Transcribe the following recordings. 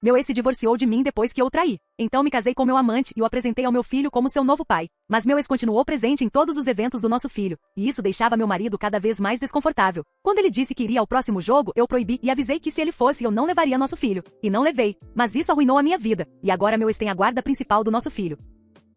Meu ex se divorciou de mim depois que eu o traí. Então me casei com meu amante e o apresentei ao meu filho como seu novo pai. Mas meu ex continuou presente em todos os eventos do nosso filho, e isso deixava meu marido cada vez mais desconfortável. Quando ele disse que iria ao próximo jogo, eu proibi e avisei que se ele fosse eu não levaria nosso filho. E não levei. Mas isso arruinou a minha vida, e agora meu ex tem a guarda principal do nosso filho.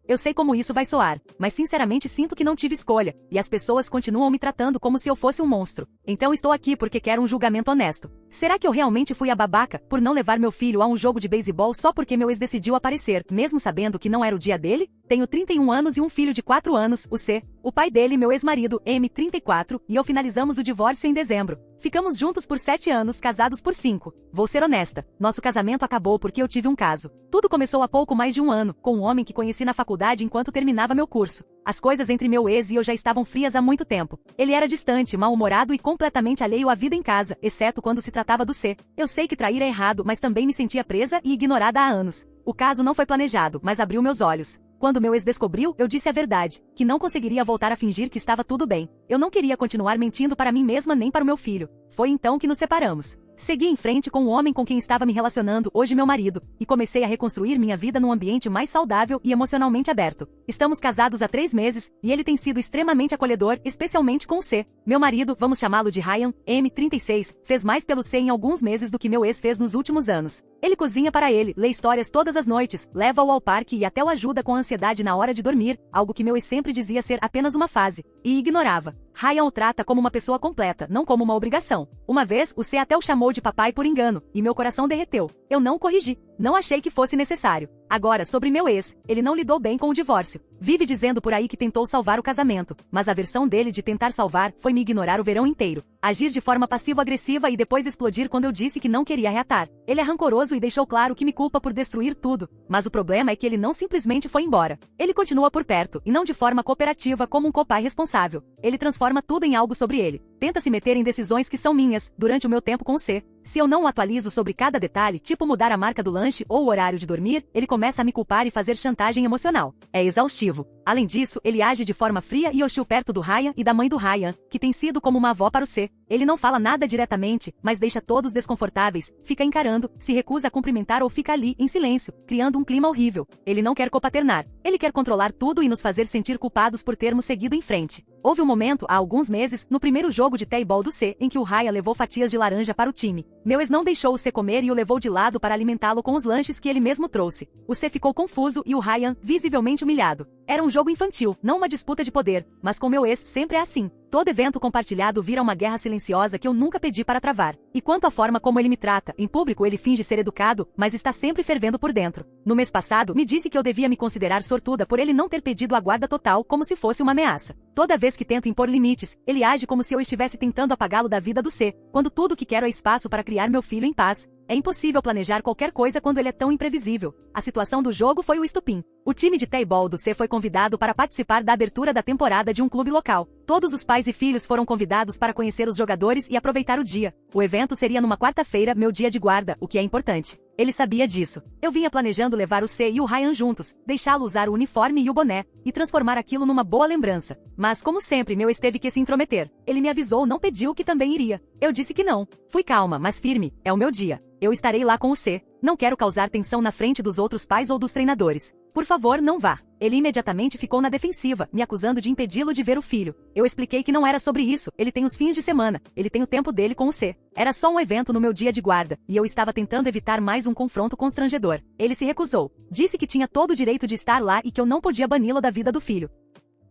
Eu sei como isso vai soar, mas sinceramente sinto que não tive escolha, e as pessoas continuam me tratando como se eu fosse um monstro. Então estou aqui porque quero um julgamento honesto. Será que eu realmente fui a babaca por não levar meu filho a um jogo de beisebol só porque meu ex decidiu aparecer, mesmo sabendo que não era o dia dele? Tenho 31 anos e um filho de 4 anos, o C. O pai dele, meu ex-marido, M, 34, e eu finalizamos o divórcio em dezembro. Ficamos juntos por 7 anos, casados por 5. Vou ser honesta, nosso casamento acabou porque eu tive um caso. Tudo começou há pouco mais de um ano, com um homem que conheci na faculdade enquanto terminava meu curso. As coisas entre meu ex e eu já estavam frias há muito tempo. Ele era distante, mal-humorado e completamente alheio à vida em casa, exceto quando se tratava do C. Eu sei que trair é errado, mas também me sentia presa e ignorada há anos. O caso não foi planejado, mas abriu meus olhos. Quando meu ex descobriu, eu disse a verdade, que não conseguiria voltar a fingir que estava tudo bem. Eu não queria continuar mentindo para mim mesma nem para o meu filho. Foi então que nos separamos. Segui em frente com o homem com quem estava me relacionando, hoje meu marido, e comecei a reconstruir minha vida num ambiente mais saudável e emocionalmente aberto. Estamos casados há 3 meses, e ele tem sido extremamente acolhedor, especialmente com o C. Meu marido, vamos chamá-lo de Ryan, M, 36, fez mais pelo C em alguns meses do que meu ex fez nos últimos anos. Ele cozinha para ele, lê histórias todas as noites, leva-o ao parque e até o ajuda com a ansiedade na hora de dormir, algo que meu ex sempre dizia ser apenas uma fase, e ignorava. Ryan o trata como uma pessoa completa, não como uma obrigação. Uma vez, o C até o chamou de papai por engano, e meu coração derreteu. Eu não o corrigi. Não achei que fosse necessário. Agora, sobre meu ex, ele não lidou bem com o divórcio. Vive dizendo por aí que tentou salvar o casamento, mas a versão dele de tentar salvar foi me ignorar o verão inteiro. Agir de forma passivo-agressiva e depois explodir quando eu disse que não queria reatar. Ele é rancoroso e deixou claro que me culpa por destruir tudo. Mas o problema é que ele não simplesmente foi embora. Ele continua por perto, e não de forma cooperativa como um copai responsável. Ele transforma tudo em algo sobre ele. Tenta se meter em decisões que são minhas, durante o meu tempo com o C. Se eu não o atualizo sobre cada detalhe, tipo mudar a marca do lanche ou o horário de dormir, ele começa a me culpar e fazer chantagem emocional. É exaustivo. Além disso, ele age de forma fria e hostil perto do Ryan e da mãe do Ryan, que tem sido como uma avó para o C. Ele não fala nada diretamente, mas deixa todos desconfortáveis, fica encarando, se recusa a cumprimentar ou fica ali, em silêncio, criando um clima horrível. Ele não quer copaternar. Ele quer controlar tudo e nos fazer sentir culpados por termos seguido em frente. Houve um momento, há alguns meses, no primeiro jogo de t-ball do C, em que o Ryan levou fatias de laranja para o time. Meu ex não deixou o C comer e o levou de lado para alimentá-lo com os lanches que ele mesmo trouxe. O C ficou confuso e o Ryan, visivelmente humilhado. Era um jogo infantil, não uma disputa de poder, mas com meu ex sempre é assim. Todo evento compartilhado vira uma guerra silenciosa que eu nunca pedi para travar. E quanto à forma como ele me trata, em público ele finge ser educado, mas está sempre fervendo por dentro. No mês passado, me disse que eu devia me considerar sortuda por ele não ter pedido a guarda total como se fosse uma ameaça. Toda vez que tento impor limites, ele age como se eu estivesse tentando apagá-lo da vida do C, quando tudo que quero é espaço para criar meu filho em paz. É impossível planejar qualquer coisa quando ele é tão imprevisível. A situação do jogo foi o estupim. O time de t-ball do C foi convidado para participar da abertura da temporada de um clube local. Todos os pais e filhos foram convidados para conhecer os jogadores e aproveitar o dia. O evento seria numa quarta-feira, meu dia de guarda, o que é importante. Ele sabia disso. Eu vinha planejando levar o C e o Ryan juntos, deixá-lo usar o uniforme e o boné, e transformar aquilo numa boa lembrança. Mas, como sempre, meu ex teve que se intrometer. Ele me avisou, não pediu que também iria. Eu disse que não. Fui calma, mas firme. É o meu dia. Eu estarei lá com o C. Não quero causar tensão na frente dos outros pais ou dos treinadores. Por favor, não vá. Ele imediatamente ficou na defensiva, me acusando de impedi-lo de ver o filho. Eu expliquei que não era sobre isso, ele tem os fins de semana, ele tem o tempo dele com o C. Era só um evento no meu dia de guarda, e eu estava tentando evitar mais um confronto constrangedor. Ele se recusou. Disse que tinha todo o direito de estar lá e que eu não podia bani-lo da vida do filho.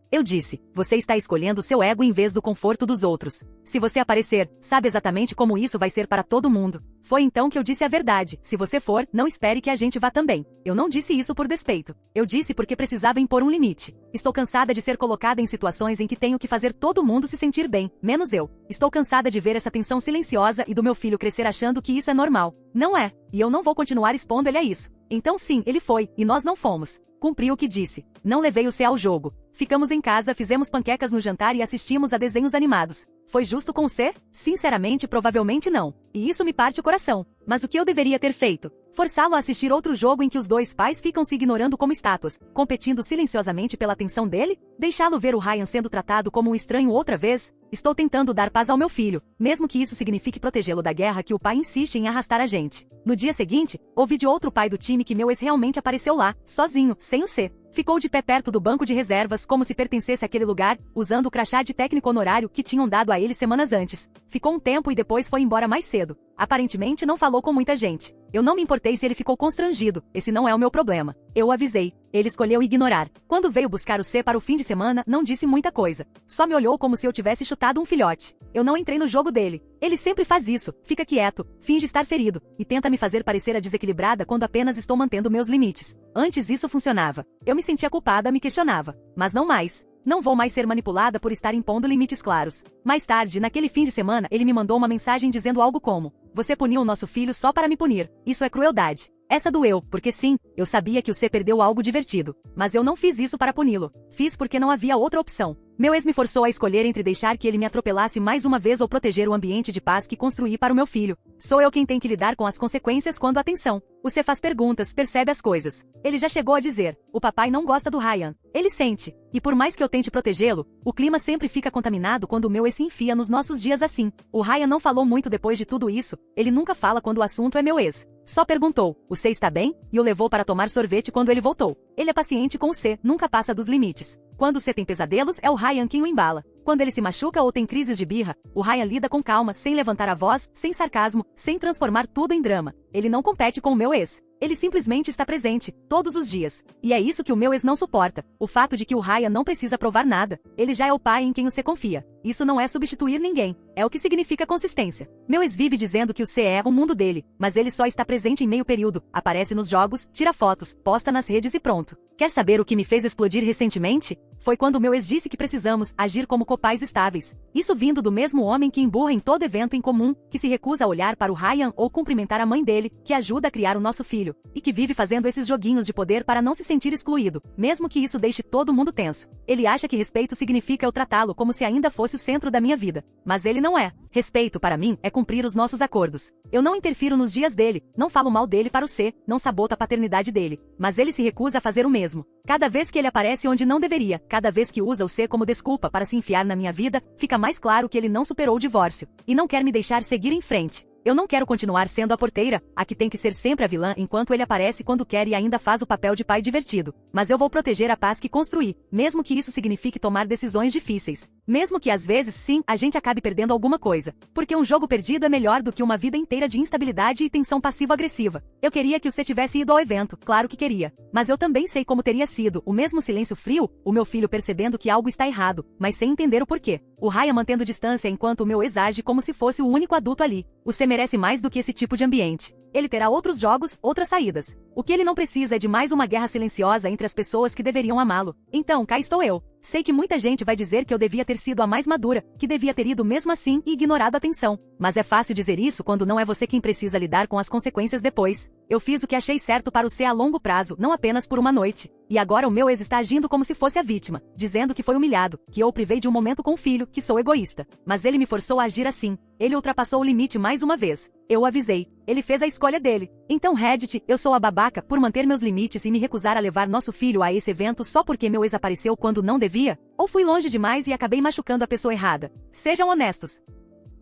Eu disse, você está escolhendo seu ego em vez do conforto dos outros. Se você aparecer, sabe exatamente como isso vai ser para todo mundo. Foi então que eu disse a verdade, se você for, não espere que a gente vá também. Eu não disse isso por despeito. Eu disse porque precisava impor um limite. Estou cansada de ser colocada em situações em que tenho que fazer todo mundo se sentir bem, menos eu. Estou cansada de ver essa tensão silenciosa e do meu filho crescer achando que isso é normal. Não é, e eu não vou continuar expondo ele a isso. Então sim, ele foi, e nós não fomos. Cumpri o que disse. Não levei o C ao jogo. Ficamos em casa, fizemos panquecas no jantar e assistimos a desenhos animados. Foi justo com o C? Sinceramente, provavelmente não. E isso me parte o coração. Mas o que eu deveria ter feito? Forçá-lo a assistir outro jogo em que os dois pais ficam se ignorando como estátuas, competindo silenciosamente pela atenção dele? Deixá-lo ver o Ryan sendo tratado como um estranho outra vez? Estou tentando dar paz ao meu filho, mesmo que isso signifique protegê-lo da guerra que o pai insiste em arrastar a gente. No dia seguinte, ouvi de outro pai do time que meu ex realmente apareceu lá, sozinho, sem o C. Ficou de pé perto do banco de reservas como se pertencesse àquele lugar, usando o crachá de técnico honorário que tinham dado a ele semanas antes. Ficou um tempo e depois foi embora mais cedo. Aparentemente não falou com muita gente. Eu não me importei se ele ficou constrangido, esse não é o meu problema. Eu o avisei. Ele escolheu ignorar. Quando veio buscar o C para o fim de semana, não disse muita coisa. Só me olhou como se eu tivesse chutado um filhote. Eu não entrei no jogo dele. Ele sempre faz isso, fica quieto, finge estar ferido, e tenta me fazer parecer a desequilibrada quando apenas estou mantendo meus limites. Antes isso funcionava. Eu me sentia culpada, me questionava. Mas não mais. Não vou mais ser manipulada por estar impondo limites claros. Mais tarde, naquele fim de semana, ele me mandou uma mensagem dizendo algo como: "Você puniu o nosso filho só para me punir. Isso é crueldade." Essa doeu, porque sim, eu sabia que o C perdeu algo divertido. Mas eu não fiz isso para puni-lo. Fiz porque não havia outra opção. Meu ex me forçou a escolher entre deixar que ele me atropelasse mais uma vez ou proteger o ambiente de paz que construí para o meu filho. Sou eu quem tem que lidar com as consequências quando atenção. O C faz perguntas, percebe as coisas. Ele já chegou a dizer: "O papai não gosta do Ryan." Ele sente. E por mais que eu tente protegê-lo, o clima sempre fica contaminado quando o meu ex se enfia nos nossos dias assim. O Ryan não falou muito depois de tudo isso. Ele nunca fala quando o assunto é meu ex. Só perguntou: "O C está bem?" E o levou para tomar sorvete quando ele voltou. Ele é paciente com o C, nunca passa dos limites. Quando o C tem pesadelos, é o Ryan quem o embala. Quando ele se machuca ou tem crises de birra, o Ryan lida com calma, sem levantar a voz, sem sarcasmo, sem transformar tudo em drama. Ele não compete com o meu ex. Ele simplesmente está presente, todos os dias. E é isso que o meu ex não suporta. O fato de que o Ryan não precisa provar nada. Ele já é o pai em quem o C confia. Isso não é substituir ninguém. É o que significa consistência. Meu ex vive dizendo que o C é o mundo dele, mas ele só está presente em meio período, aparece nos jogos, tira fotos, posta nas redes e pronto. Quer saber o que me fez explodir recentemente? Foi quando meu ex disse que precisamos agir como copais estáveis. Isso vindo do mesmo homem que emburra em todo evento em comum, que se recusa a olhar para o Ryan ou cumprimentar a mãe dele, que ajuda a criar o nosso filho, e que vive fazendo esses joguinhos de poder para não se sentir excluído, mesmo que isso deixe todo mundo tenso. Ele acha que respeito significa eu tratá-lo como se ainda fosse o centro da minha vida. Mas ele não é. Respeito, para mim, é cumprir os nossos acordos. Eu não interfiro nos dias dele, não falo mal dele para o C, não saboto a paternidade dele. Mas ele se recusa a fazer o mesmo. Cada vez que ele aparece onde não deveria, cada vez que usa o C como desculpa para se enfiar na minha vida, fica mais claro que ele não superou o divórcio. E não quer me deixar seguir em frente. Eu não quero continuar sendo a porteira, a que tem que ser sempre a vilã enquanto ele aparece quando quer e ainda faz o papel de pai divertido. Mas eu vou proteger a paz que construí, mesmo que isso signifique tomar decisões difíceis. Mesmo que às vezes, sim, a gente acabe perdendo alguma coisa. Porque um jogo perdido é melhor do que uma vida inteira de instabilidade e tensão passivo-agressiva. Eu queria que você tivesse ido ao evento, claro que queria. Mas eu também sei como teria sido, o mesmo silêncio frio, o meu filho percebendo que algo está errado, mas sem entender o porquê. O Ryan mantendo distância enquanto o meu ex age como se fosse o único adulto ali. O C merece mais do que esse tipo de ambiente. Ele terá outros jogos, outras saídas. O que ele não precisa é de mais uma guerra silenciosa entre as pessoas que deveriam amá-lo. Então, cá estou eu. Sei que muita gente vai dizer que eu devia ter sido a mais madura, que devia ter ido mesmo assim e ignorado a atenção. Mas é fácil dizer isso quando não é você quem precisa lidar com as consequências depois. Eu fiz o que achei certo para o C a longo prazo, não apenas por uma noite. E agora o meu ex está agindo como se fosse a vítima, dizendo que foi humilhado, que eu o privei de um momento com o filho, que sou egoísta. Mas ele me forçou a agir assim. Ele ultrapassou o limite mais uma vez. Eu o avisei. Ele fez a escolha dele. Então, Reddit, eu sou a babaca por manter meus limites e me recusar a levar nosso filho a esse evento só porque meu ex apareceu quando não devia? Ou fui longe demais e acabei machucando a pessoa errada? Sejam honestos.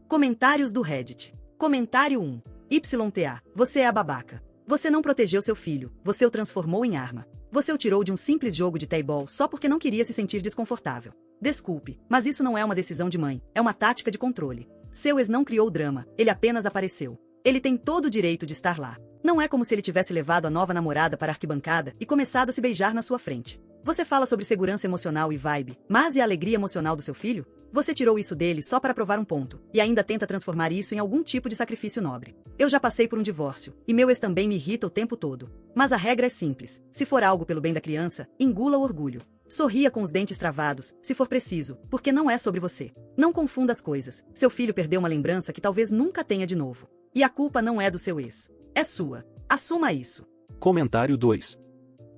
Comentários do Reddit. Comentário 1. YTA. Você é a babaca. Você não protegeu seu filho, você o transformou em arma. Você o tirou de um simples jogo de table só porque não queria se sentir desconfortável. Desculpe, mas isso não é uma decisão de mãe, é uma tática de controle. Seu ex não criou drama, ele apenas apareceu. Ele tem todo o direito de estar lá. Não é como se ele tivesse levado a nova namorada para a arquibancada e começado a se beijar na sua frente. Você fala sobre segurança emocional e vibe, mas e a alegria emocional do seu filho? Você tirou isso dele só para provar um ponto, e ainda tenta transformar isso em algum tipo de sacrifício nobre. Eu já passei por um divórcio, e meu ex também me irrita o tempo todo. Mas a regra é simples, se for algo pelo bem da criança, engula o orgulho. Sorria com os dentes travados, se for preciso, porque não é sobre você. Não confunda as coisas, seu filho perdeu uma lembrança que talvez nunca tenha de novo. E a culpa não é do seu ex, é sua. Assuma isso. Comentário 2.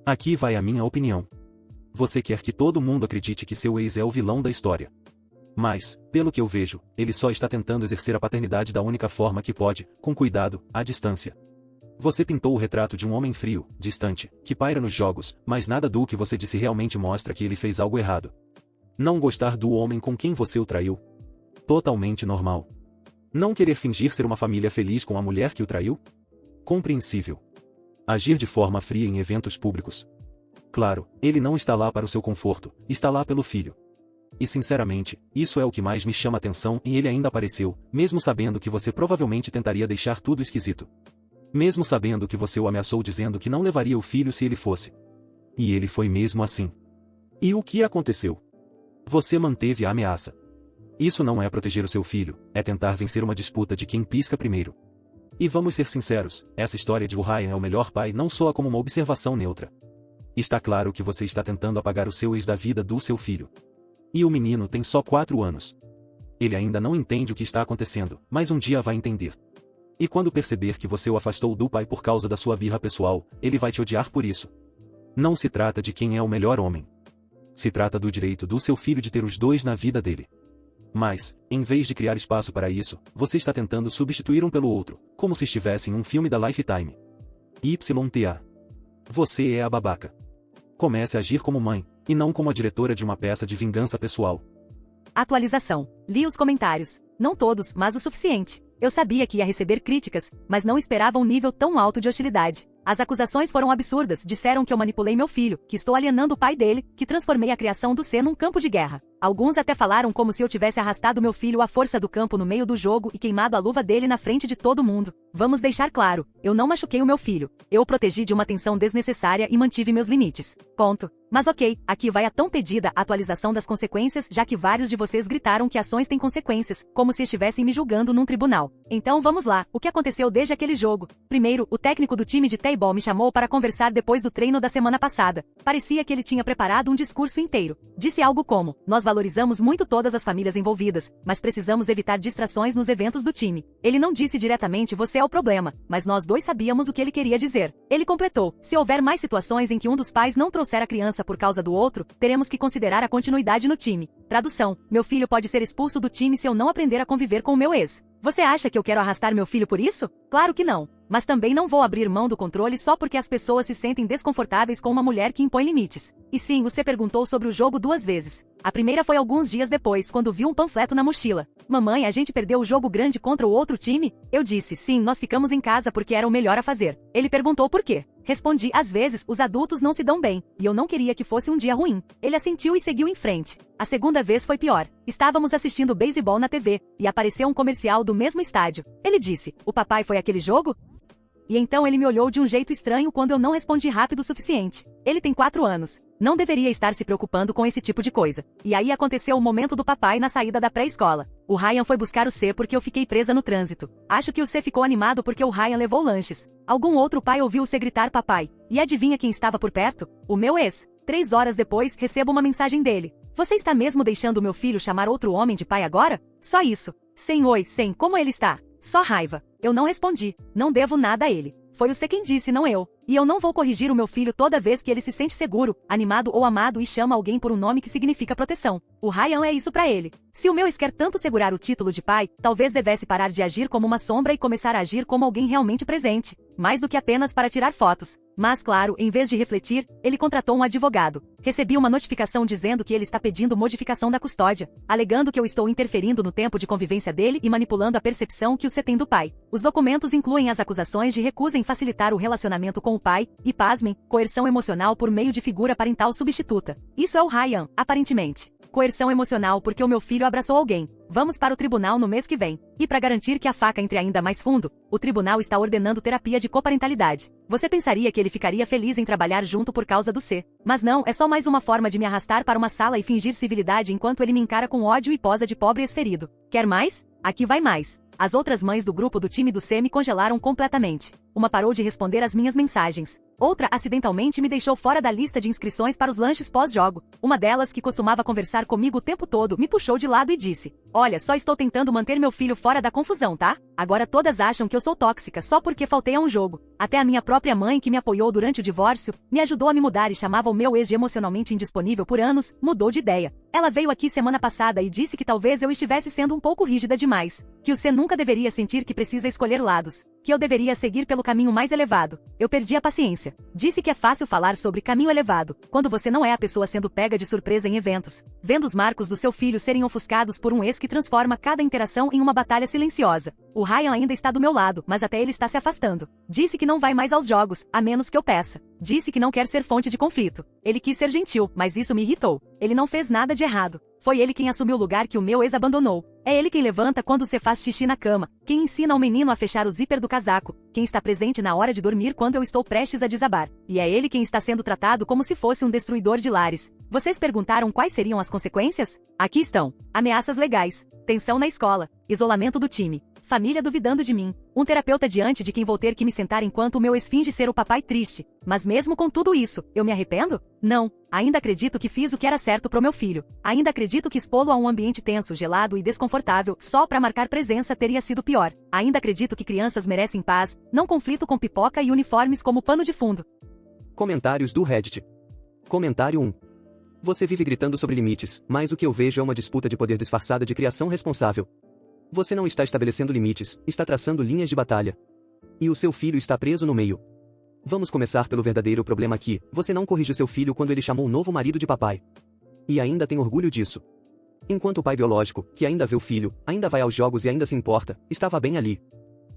Aqui vai a minha opinião. Você quer que todo mundo acredite que seu ex é o vilão da história. Mas, pelo que eu vejo, ele só está tentando exercer a paternidade da única forma que pode, com cuidado, à distância. Você pintou o retrato de um homem frio, distante, que paira nos jogos, mas nada do que você disse realmente mostra que ele fez algo errado. Não gostar do homem com quem você o traiu? Totalmente normal. Não querer fingir ser uma família feliz com a mulher que o traiu? Compreensível. Agir de forma fria em eventos públicos? Claro, ele não está lá para o seu conforto, está lá pelo filho. E sinceramente, isso é o que mais me chama atenção e ele ainda apareceu, mesmo sabendo que você provavelmente tentaria deixar tudo esquisito. Mesmo sabendo que você o ameaçou dizendo que não levaria o filho se ele fosse. E ele foi mesmo assim. E o que aconteceu? Você manteve a ameaça. Isso não é proteger o seu filho, é tentar vencer uma disputa de quem pisca primeiro. E vamos ser sinceros, essa história de o Ryan é o melhor pai não soa como uma observação neutra. Está claro que você está tentando apagar o seu ex da vida do seu filho. E o menino tem só 4 anos. Ele ainda não entende o que está acontecendo, mas um dia vai entender. E quando perceber que você o afastou do pai por causa da sua birra pessoal, ele vai te odiar por isso. Não se trata de quem é o melhor homem. Se trata do direito do seu filho de ter os dois na vida dele. Mas, em vez de criar espaço para isso, você está tentando substituir um pelo outro, como se estivesse em um filme da Lifetime. YTA. Você é a babaca. Comece a agir como mãe, e não como a diretora de uma peça de vingança pessoal. Atualização. Li os comentários. Não todos, mas o suficiente. Eu sabia que ia receber críticas, mas não esperava um nível tão alto de hostilidade. As acusações foram absurdas, disseram que eu manipulei meu filho, que estou alienando o pai dele, que transformei a criação do C num campo de guerra. Alguns até falaram como se eu tivesse arrastado meu filho à força do campo no meio do jogo e queimado a luva dele na frente de todo mundo. Vamos deixar claro, eu não machuquei o meu filho. Eu o protegi de uma tensão desnecessária e mantive meus limites. Ponto. Mas ok, aqui vai a tão pedida atualização das consequências, já que vários de vocês gritaram que ações têm consequências, como se estivessem me julgando num tribunal. Então vamos lá, o que aconteceu desde aquele jogo? Primeiro, o técnico do time de T-ball me chamou para conversar depois do treino da semana passada. Parecia que ele tinha preparado um discurso inteiro. Disse algo como: nós valorizamos muito todas as famílias envolvidas, mas precisamos evitar distrações nos eventos do time. Ele não disse diretamente você é o problema, mas nós dois sabíamos o que ele queria dizer. Ele completou: se houver mais situações em que um dos pais não trouxer a criança por causa do outro, teremos que considerar a continuidade no time. Tradução: meu filho pode ser expulso do time se eu não aprender a conviver com o meu ex. Você acha que eu quero arrastar meu filho por isso? Claro que não. Mas também não vou abrir mão do controle só porque as pessoas se sentem desconfortáveis com uma mulher que impõe limites. E sim, você perguntou sobre o jogo 2 vezes. A primeira foi alguns dias depois, quando viu um panfleto na mochila. Mamãe, a gente perdeu o jogo grande contra o outro time? Eu disse, sim, nós ficamos em casa porque era o melhor a fazer. Ele perguntou por quê. Respondi, às vezes, os adultos não se dão bem, e eu não queria que fosse um dia ruim. Ele assentiu e seguiu em frente. A segunda vez foi pior. Estávamos assistindo beisebol na TV, e apareceu um comercial do mesmo estádio. Ele disse, o papai foi aquele jogo? E então ele me olhou de um jeito estranho quando eu não respondi rápido o suficiente. Ele tem 4 anos. Não deveria estar se preocupando com esse tipo de coisa. E aí aconteceu o momento do papai na saída da pré-escola. O Ryan foi buscar o C porque eu fiquei presa no trânsito. Acho que o C ficou animado porque o Ryan levou lanches. Algum outro pai ouviu o C gritar papai. E adivinha quem estava por perto? O meu ex. 3 horas depois, recebo uma mensagem dele. Você está mesmo deixando o meu filho chamar outro homem de pai agora? Só isso. Sem oi, sem como ele está? Só raiva. Eu não respondi. Não devo nada a ele. Foi o C quem disse, não eu. E eu não vou corrigir o meu filho toda vez que ele se sente seguro, animado ou amado e chama alguém por um nome que significa proteção. O Ryan é isso pra ele. Se o meu ex quer tanto segurar o título de pai, talvez devesse parar de agir como uma sombra e começar a agir como alguém realmente presente. Mais do que apenas para tirar fotos. Mas claro, em vez de refletir, ele contratou um advogado. Recebi uma notificação dizendo que ele está pedindo modificação da custódia, alegando que eu estou interferindo no tempo de convivência dele e manipulando a percepção que o C tem do pai. Os documentos incluem as acusações de recusa em facilitar o relacionamento com o pai e, pasmem, coerção emocional por meio de figura parental substituta. Isso é o Ryan, aparentemente. Coerção emocional porque o meu filho abraçou alguém. Vamos para o tribunal no mês que vem. E para garantir que a faca entre ainda mais fundo, o tribunal está ordenando terapia de coparentalidade. Você pensaria que ele ficaria feliz em trabalhar junto por causa do C. Mas não, é só mais uma forma de me arrastar para uma sala e fingir civilidade enquanto ele me encara com ódio e posa de pobre esferido. Quer mais? Aqui vai mais. As outras mães do grupo do time do C me congelaram completamente. Uma parou de responder às minhas mensagens. Outra acidentalmente me deixou fora da lista de inscrições para os lanches pós-jogo. Uma delas, que costumava conversar comigo o tempo todo, me puxou de lado e disse: "Olha, só estou tentando manter meu filho fora da confusão, tá? Agora todas acham que eu sou tóxica só porque faltei a um jogo. Até a minha própria mãe, que me apoiou durante o divórcio, me ajudou a me mudar e chamava o meu ex de emocionalmente indisponível por anos, mudou de ideia. Ela veio aqui semana passada e disse que talvez eu estivesse sendo um pouco rígida demais. Que você nunca deveria sentir que precisa escolher lados. Que eu deveria seguir pelo caminho mais elevado. Eu perdi a paciência. Disse que é fácil falar sobre caminho elevado, quando você não é a pessoa sendo pega de surpresa em eventos, vendo os marcos do seu filho serem ofuscados por um ex que transforma cada interação em uma batalha silenciosa. O Ryan ainda está do meu lado, mas até ele está se afastando. Disse que não vai mais aos jogos, a menos que eu peça. Disse que não quer ser fonte de conflito. Ele quis ser gentil, mas isso me irritou. Ele não fez nada de errado. Foi ele quem assumiu o lugar que o meu ex abandonou. É ele quem levanta quando você faz xixi na cama, quem ensina ao menino a fechar o zíper do casaco, quem está presente na hora de dormir quando eu estou prestes a desabar. E é ele quem está sendo tratado como se fosse um destruidor de lares. Vocês perguntaram quais seriam as consequências? Aqui estão. Ameaças legais, tensão na escola, isolamento do time, família duvidando de mim, um terapeuta diante de quem vou ter que me sentar enquanto o meu ex finge ser o papai triste. Mas mesmo com tudo isso, eu me arrependo? Não. Ainda acredito que fiz o que era certo pro meu filho. Ainda acredito que expô-lo a um ambiente tenso, gelado e desconfortável só pra marcar presença teria sido pior. Ainda acredito que crianças merecem paz, não conflito com pipoca e uniformes como pano de fundo. Comentários do Reddit. Comentário 1. Você vive gritando sobre limites, mas o que eu vejo é uma disputa de poder disfarçada de criação responsável. Você não está estabelecendo limites, está traçando linhas de batalha. E o seu filho está preso no meio. Vamos começar pelo verdadeiro problema aqui. Você não corrige seu filho quando ele chamou o novo marido de papai. E ainda tem orgulho disso. Enquanto o pai biológico, que ainda vê o filho, ainda vai aos jogos e ainda se importa, estava bem ali.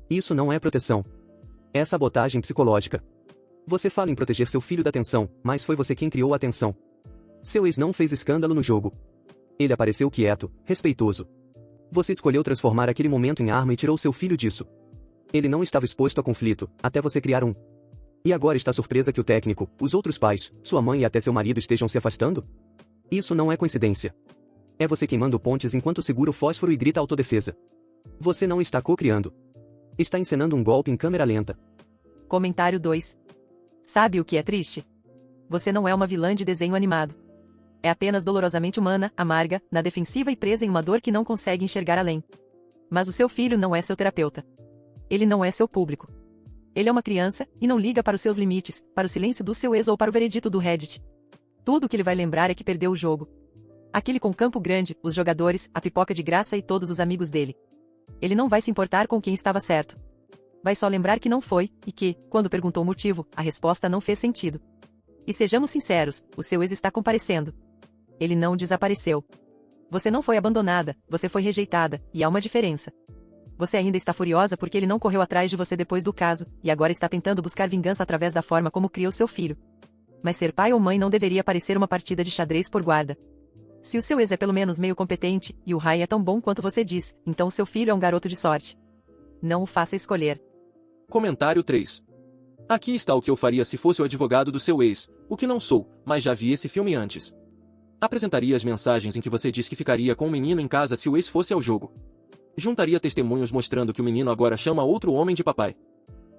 Isso não é proteção. É sabotagem psicológica. Você fala em proteger seu filho da tensão, mas foi você quem criou a tensão. Seu ex não fez escândalo no jogo. Ele apareceu quieto, respeitoso. Você escolheu transformar aquele momento em arma e tirou seu filho disso. Ele não estava exposto a conflito, até você criar um. E agora está surpresa que o técnico, os outros pais, sua mãe e até seu marido estejam se afastando? Isso não é coincidência. É você queimando pontes enquanto segura o fósforo e grita autodefesa. Você não está co-criando. Está encenando um golpe em câmera lenta. Comentário 2. Sabe o que é triste? Você não é uma vilã de desenho animado. É apenas dolorosamente humana, amarga, na defensiva e presa em uma dor que não consegue enxergar além. Mas o seu filho não é seu terapeuta. Ele não é seu público. Ele é uma criança, e não liga para os seus limites, para o silêncio do seu ex ou para o veredito do Reddit. Tudo o que ele vai lembrar é que perdeu o jogo. Aquele com campo grande, os jogadores, a pipoca de graça e todos os amigos dele. Ele não vai se importar com quem estava certo. Vai só lembrar que não foi, e que, quando perguntou o motivo, a resposta não fez sentido. E sejamos sinceros, o seu ex está comparecendo. Ele não desapareceu. Você não foi abandonada, você foi rejeitada, e há uma diferença. Você ainda está furiosa porque ele não correu atrás de você depois do caso, e agora está tentando buscar vingança através da forma como criou seu filho. Mas ser pai ou mãe não deveria parecer uma partida de xadrez por guarda. Se o seu ex é pelo menos meio competente, e o Rai é tão bom quanto você diz, então o seu filho é um garoto de sorte. Não o faça escolher. Comentário 3. Aqui está o que eu faria se fosse o advogado do seu ex, o que não sou, mas já vi esse filme antes. Apresentaria as mensagens em que você diz que ficaria com o menino em casa se o ex fosse ao jogo. Juntaria testemunhos mostrando que o menino agora chama outro homem de papai.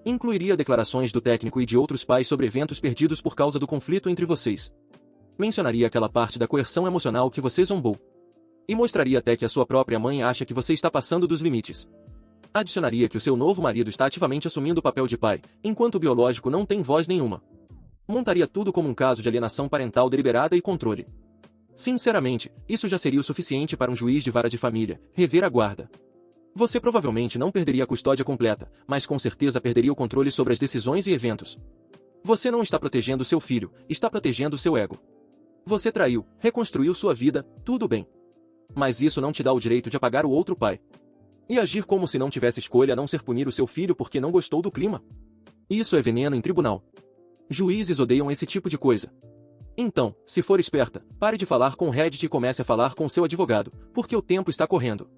Incluiria declarações do técnico e de outros pais sobre eventos perdidos por causa do conflito entre vocês. Mencionaria aquela parte da coerção emocional que você zombou. E mostraria até que a sua própria mãe acha que você está passando dos limites. Adicionaria que o seu novo marido está ativamente assumindo o papel de pai, enquanto o biológico não tem voz nenhuma. Montaria tudo como um caso de alienação parental deliberada e controle. Sinceramente, isso já seria o suficiente para um juiz de vara de família rever a guarda. Você provavelmente não perderia a custódia completa, mas com certeza perderia o controle sobre as decisões e eventos. Você não está protegendo seu filho, está protegendo seu ego. Você traiu, reconstruiu sua vida, tudo bem. Mas isso não te dá o direito de apagar o outro pai. E agir como se não tivesse escolha a não ser punir o seu filho porque não gostou do clima. Isso é veneno em tribunal. Juízes odeiam esse tipo de coisa. Então, se for esperta, pare de falar com o Reddit e comece a falar com seu advogado, porque o tempo está correndo.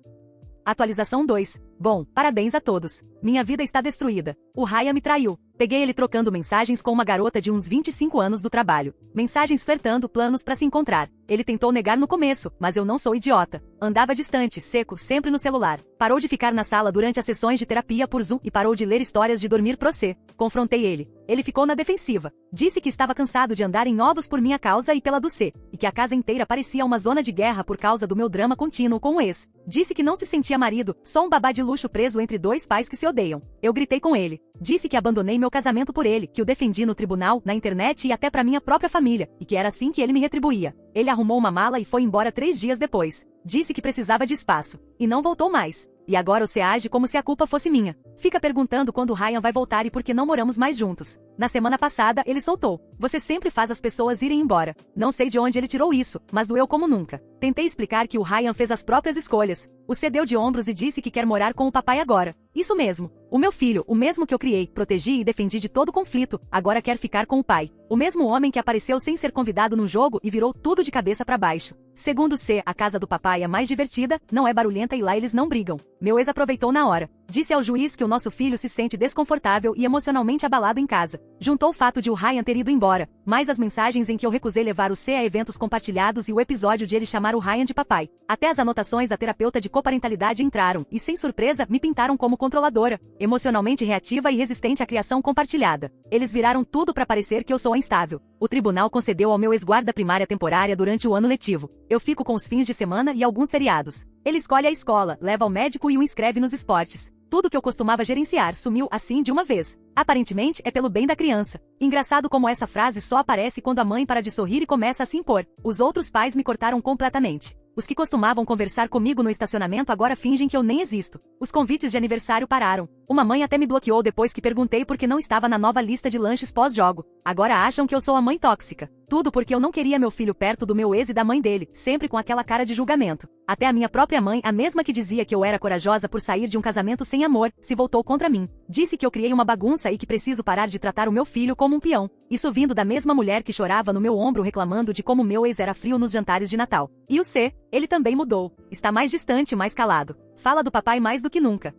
Atualização 2. Bom, parabéns a todos. Minha vida está destruída. O Raya me traiu. Peguei ele trocando mensagens com uma garota de uns 25 anos do trabalho. Mensagens flertando planos pra se encontrar. Ele tentou negar no começo, mas eu não sou idiota. Andava distante, seco, sempre no celular. Parou de ficar na sala durante as sessões de terapia por Zoom e parou de ler histórias de dormir pro C. Confrontei ele. Ele ficou na defensiva. Disse que estava cansado de andar em ovos por minha causa e pela do C, e que a casa inteira parecia uma zona de guerra por causa do meu drama contínuo com o ex. Disse que não se sentia marido, só um babá de luxo preso entre dois pais que se odeiam. Eu gritei com ele. Disse que abandonei meu casamento por ele, que o defendi no tribunal, na internet e até pra minha própria família, e que era assim que ele me retribuía. Ele arrumou uma mala e foi embora 3 dias depois. Disse que precisava de espaço. E não voltou mais. E agora você age como se a culpa fosse minha. Fica perguntando quando o Ryan vai voltar e por que não moramos mais juntos. Na semana passada, ele soltou. Você sempre faz as pessoas irem embora. Não sei de onde ele tirou isso, mas doeu como nunca. Tentei explicar que o Ryan fez as próprias escolhas. O C deu de ombros e disse que quer morar com o papai agora. Isso mesmo. O meu filho, o mesmo que eu criei, protegi e defendi de todo conflito, agora quer ficar com o pai. O mesmo homem que apareceu sem ser convidado num jogo e virou tudo de cabeça pra baixo. Segundo C, a casa do papai é mais divertida, não é barulhenta e lá eles não brigam. Meu ex aproveitou na hora. Disse ao juiz que o nosso filho se sente desconfortável e emocionalmente abalado em casa. Juntou o fato de o Ryan ter ido embora, mais as mensagens em que eu recusei levar o C a eventos compartilhados e o episódio de ele chamar o Ryan de papai. Até as anotações da terapeuta de coparentalidade entraram e, sem surpresa, me pintaram como controladora, emocionalmente reativa e resistente à criação compartilhada. Eles viraram tudo pra parecer que eu sou a instável. O tribunal concedeu ao meu ex-guarda primária temporária durante o ano letivo. Eu fico com os fins de semana e alguns feriados. Ele escolhe a escola, leva ao médico e o inscreve nos esportes. Tudo que eu costumava gerenciar sumiu assim de uma vez. Aparentemente é pelo bem da criança. Engraçado como essa frase só aparece quando a mãe para de sorrir e começa a se impor. Os outros pais me cortaram completamente. Os que costumavam conversar comigo no estacionamento agora fingem que eu nem existo. Os convites de aniversário pararam. Uma mãe até me bloqueou depois que perguntei por que não estava na nova lista de lanches pós-jogo. Agora acham que eu sou a mãe tóxica. Tudo porque eu não queria meu filho perto do meu ex e da mãe dele, sempre com aquela cara de julgamento. Até a minha própria mãe, a mesma que dizia que eu era corajosa por sair de um casamento sem amor, se voltou contra mim. Disse que eu criei uma bagunça e que preciso parar de tratar o meu filho como um peão. Isso vindo da mesma mulher que chorava no meu ombro reclamando de como meu ex era frio nos jantares de Natal. E o C, ele também mudou. Está mais distante e mais calado. Fala do papai mais do que nunca.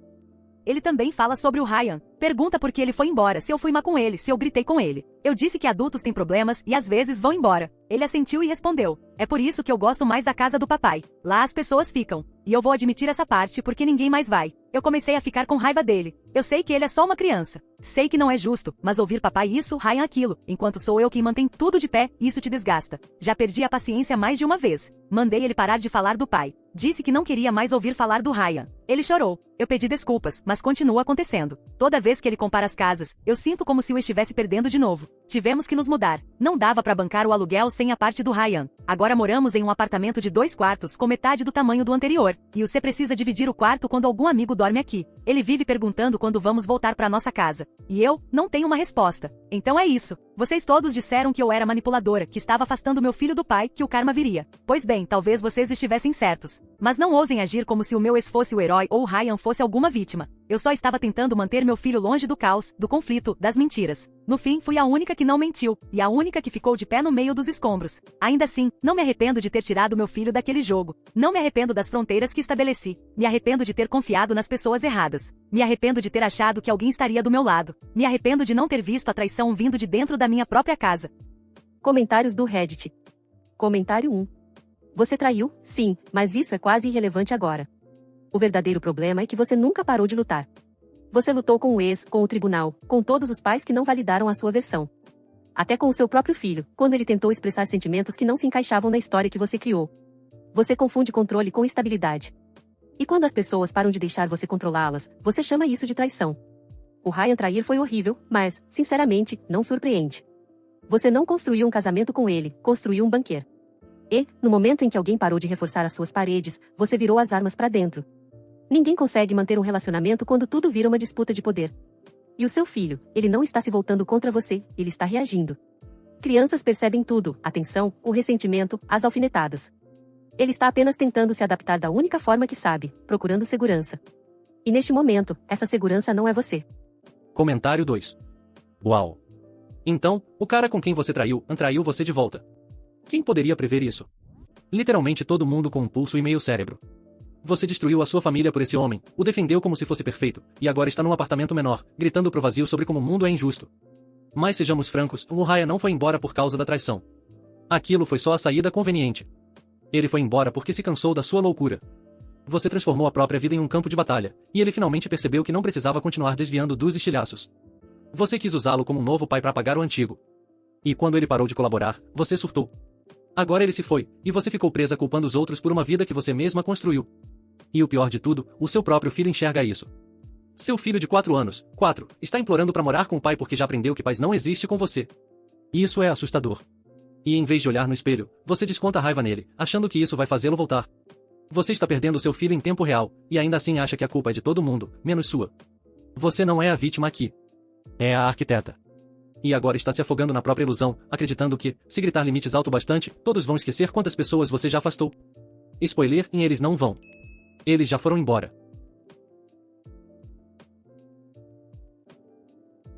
Ele também fala sobre o Ryan. Pergunta por que ele foi embora, se eu fui má com ele, se eu gritei com ele. Eu disse que adultos têm problemas e às vezes vão embora. Ele assentiu e respondeu. É por isso que eu gosto mais da casa do papai. Lá as pessoas ficam. E eu vou admitir essa parte porque ninguém mais vai. Eu comecei a ficar com raiva dele. Eu sei que ele é só uma criança. Sei que não é justo, mas ouvir papai isso, Ryan aquilo, enquanto sou eu quem mantém tudo de pé, isso te desgasta. Já perdi a paciência mais de uma vez. Mandei ele parar de falar do pai. Disse que não queria mais ouvir falar do Ryan. Ele chorou. Eu pedi desculpas, mas continua acontecendo. Toda vez que ele compara as casas, eu sinto como se eu estivesse perdendo de novo. Tivemos que nos mudar. Não dava pra bancar o aluguel sem a parte do Ryan. Agora moramos em um apartamento de 2 quartos com metade do tamanho do anterior. E você precisa dividir o quarto quando algum amigo dorme aqui. Ele vive perguntando quando vamos voltar pra nossa casa. E eu não tenho uma resposta. Então é isso. Vocês todos disseram que eu era manipuladora, que estava afastando meu filho do pai, que o karma viria. Pois bem, talvez vocês estivessem certos. Mas não ousem agir como se o meu ex fosse o herói ou o Ryan fosse alguma vítima. Eu só estava tentando manter meu filho longe do caos, do conflito, das mentiras. No fim, fui a única que não mentiu, e a única que ficou de pé no meio dos escombros. Ainda assim, não me arrependo de ter tirado meu filho daquele jogo. Não me arrependo das fronteiras que estabeleci. Me arrependo de ter confiado nas pessoas erradas. Me arrependo de ter achado que alguém estaria do meu lado. Me arrependo de não ter visto a traição vindo de dentro da minha própria casa. Comentários do Reddit. Comentário 1. Você traiu? Sim, mas isso é quase irrelevante agora. O verdadeiro problema é que você nunca parou de lutar. Você lutou com o ex, com o tribunal, com todos os pais que não validaram a sua versão. Até com o seu próprio filho, quando ele tentou expressar sentimentos que não se encaixavam na história que você criou. Você confunde controle com estabilidade. E quando as pessoas param de deixar você controlá-las, você chama isso de traição. O Ryan trair foi horrível, mas, sinceramente, não surpreende. Você não construiu um casamento com ele, construiu um banquete. E, no momento em que alguém parou de reforçar as suas paredes, você virou as armas pra dentro. Ninguém consegue manter um relacionamento quando tudo vira uma disputa de poder. E o seu filho, ele não está se voltando contra você, ele está reagindo. Crianças percebem tudo, a tensão, o ressentimento, as alfinetadas. Ele está apenas tentando se adaptar da única forma que sabe, procurando segurança. E neste momento, essa segurança não é você. Comentário 2. Uau! Então, o cara com quem você traiu, atraiu você de volta. Quem poderia prever isso? Literalmente todo mundo com um pulso e meio cérebro. Você destruiu a sua família por esse homem, o defendeu como se fosse perfeito, e agora está num apartamento menor, gritando pro vazio sobre como o mundo é injusto. Mas sejamos francos, o Raya não foi embora por causa da traição. Aquilo foi só a saída conveniente. Ele foi embora porque se cansou da sua loucura. Você transformou a própria vida em um campo de batalha, e ele finalmente percebeu que não precisava continuar desviando dos estilhaços. Você quis usá-lo como um novo pai para apagar o antigo. E quando ele parou de colaborar, você surtou. Agora ele se foi, e você ficou presa culpando os outros por uma vida que você mesma construiu. E o pior de tudo, o seu próprio filho enxerga isso. Seu filho de 4 anos, está implorando para morar com o pai porque já aprendeu que paz não existe com você. Isso é assustador. E em vez de olhar no espelho, você desconta a raiva nele, achando que isso vai fazê-lo voltar. Você está perdendo seu filho em tempo real, e ainda assim acha que a culpa é de todo mundo, menos sua. Você não é a vítima aqui. É a arquiteta. E agora está se afogando na própria ilusão, acreditando que, se gritar limites alto bastante, todos vão esquecer quantas pessoas você já afastou. Spoiler, eles não vão. Eles já foram embora.